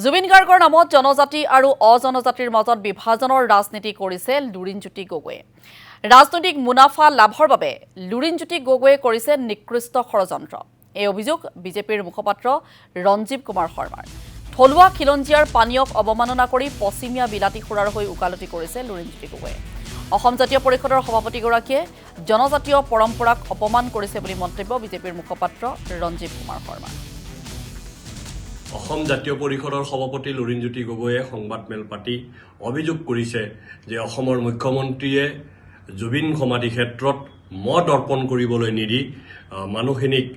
জুবিন গাৰ্গৰ নামত জনজাতি আৰু অজনজাতিৰ মাজত বিভাজনৰ ৰাজনীতি কৰিছে লুৰিণজ্যোতি গগৈয়ে। ৰাজনৈতিক মুনাফা লাভৰ বাবে লুৰিণজ্যোতি গগৈয়ে কৰিছে নিকৃষ্ট ষড়যন্ত্ৰ। এই অভিযোগ বিজেপিৰ মুখপাত্ৰ ৰঞ্জীৱ কুমাৰ শৰ্মাৰ। থলুৱা খিলঞ্জীয়াৰ পানীয়ক অৱমাননা কৰি পশ্চিমীয়া বিলাতী সুৰাৰ হৈ ওকালতি কৰিছে লুৰিণজ্যোতি গগৈয়ে। অসম জাতীয় পৰিষদৰ সভাপতিগৰাকীয়ে জনজাতীয় পৰম্পৰাক অপমান কৰিছে বুলি মন্তব্য বিজেপিৰ মুখপাত্ৰ ৰঞ্জীৱ কুমাৰ শৰ্মাৰ। অসম জাতীয় পৰিষদৰ সভাপতি লুৰিণজ্যোতি গগৈয়ে সংবাদমেল পাতি অভিযোগ কৰিছে যে অসমৰ মুখ্যমন্ত্ৰীয়ে জুবিন সমাধি ক্ষেত্ৰত মদ অৰ্পণ কৰিবলৈ নিদি মানুহখিনিক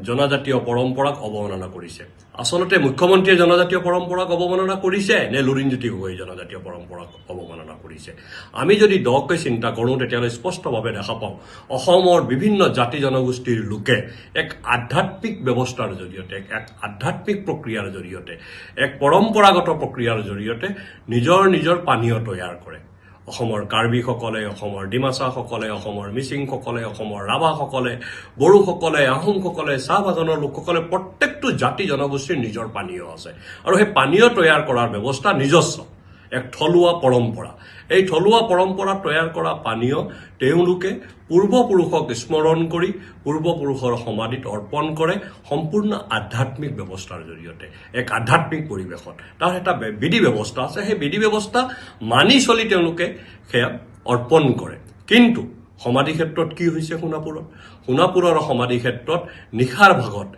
জনজাতীয় পৰম্পৰাক অৱমাননা কৰিছে। আচলতে মুখ্যমন্ত্ৰীয়ে জনজাতীয় পৰম্পৰাক অৱমাননা কৰিছে নে লুৰিণজ্যোতি গগৈয়ে জনজাতীয় পৰম্পৰাক অৱমাননা কৰিছে? আমি যদি দকৈ চিন্তা কৰোঁ তেতিয়াহ'লে স্পষ্টভাৱে দেখা পাওঁ অসমৰ বিভিন্ন জাতি জনগোষ্ঠীৰ লোকে এক আধ্যাত্মিক ব্যৱস্থাৰ জৰিয়তে, এক আধ্যাত্মিক প্ৰক্ৰিয়াৰ জৰিয়তে, এক পৰম্পৰাগত প্ৰক্ৰিয়াৰ জৰিয়তে নিজৰ পানীয় তৈয়াৰ কৰে। অসমৰ কাৰ্বিসকলে, অসমৰ ডিমাচাসকলে, অসমৰ মিচিংসকলে, অসমৰ ৰাভাসকলে, বড়োসকলে, আহোমসকলে, চাহ বাগানৰ লোকসকলে প্ৰত্যেকটো জাতি জনগোষ্ঠীৰ নিজৰ পানীয় আছে আৰু সেই পানীয় তৈয়াৰ কৰাৰ ব্যৱস্থা নিজস্ব এক থলুৱা পৰম্পৰা। এই থলুৱা পৰম্পৰা তৈয়াৰ কৰা পানীয় তেওঁলোকে পূৰ্বপুৰুষক স্মৰণ কৰি পূৰ্বপুৰুষৰ সমাধিত অৰ্পণ কৰে সম্পূৰ্ণ আধ্যাত্মিক ব্যৱস্থাৰ জৰিয়তে, এক আধ্যাত্মিক পৰিৱেশত। তাৰ এটা বিধি ব্যৱস্থা আছে, সেই বিধি ব্যৱস্থা মানি চলি তেওঁলোকে সেয়া অৰ্পণ কৰে। কিন্তু সমাধি ক্ষেত্ৰত কি হৈছে সোণাপুৰৰ সমাধি ক্ষেত্ৰত নিশাৰ ভাগত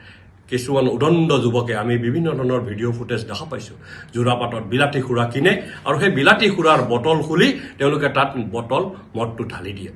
কিছুমান উদণ্ড যুৱকে, আমি বিভিন্ন ধৰণৰ ভিডিঅ' ফুটেজ দেখা পাইছোঁ, যোৰাপাটত বিলাতী সুৰা কিনে আৰু সেই বিলাতী সুৰাৰ বটল খুলি তেওঁলোকে তাত মদটো ঢালি দিয়ে।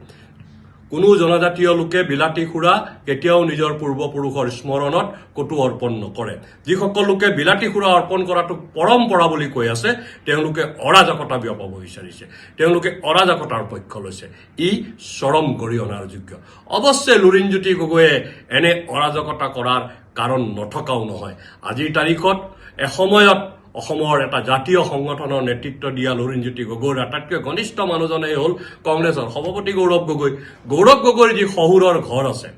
কোনো জনজাতীয় লোকে বিলাতী সুৰা কেতিয়াও নিজৰ পূৰ্বপুৰুষৰ স্মৰণত ক'তো অৰ্পণ নকৰে। যিসকল লোকে বিলাতী সুৰা অৰ্পণ কৰাটো পৰম্পৰা বুলি কৈ আছে তেওঁলোকে অৰাজকতা বিয়পাব বিচাৰিছে, তেওঁলোকে অৰাজকতাৰ পক্ষ লৈছে। ই চৰম গৰিহণাৰ যোগ্য। অৱশ্যে লুৰিণজ্যোতি গগৈয়ে এনে অৰাজকতা কৰাৰ কাৰণ নথকাও নহয়। আজিৰ তাৰিখত এসময়ত অসমৰ এটা জাতীয় সংগঠনৰ নেতৃত্ব দিয়া লুৰিণজ্যোতি গগৈৰ আটাইতকৈ ঘনিষ্ঠ মানুহজনেই হ'ল কংগ্ৰেছৰ সভাপতি গৌৰৱ গগৈ। গৌৰৱ গগৈৰ যি শহুৰৰ ঘৰ আছে,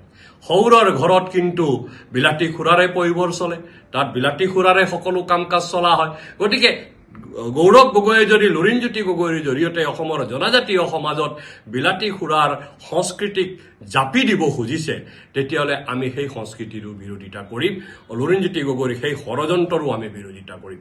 শহুৰৰ ঘৰত কিন্তু বিলাতী সুৰাৰে পৈভৰ চলে, তাত বিলাতী সুৰাৰে সকলো কাম কাজ চলা হয়। গতিকে গৌৰৱ গগৈয়ে যদি লুৰিণজ্যোতি গগৈৰ জৰিয়তে অসমৰ জনজাতীয় সমাজত বিলাতী সুৰাৰ সংস্কৃতিক জাপি দিব খুজিছে, তেতিয়াহ'লে আমি সেই সংস্কৃতিৰো বিৰোধিতা কৰিম, লুৰিণজ্যোতি গগৈৰ সেই ষড়যন্ত্ৰৰো আমি বিৰোধিতা কৰিম।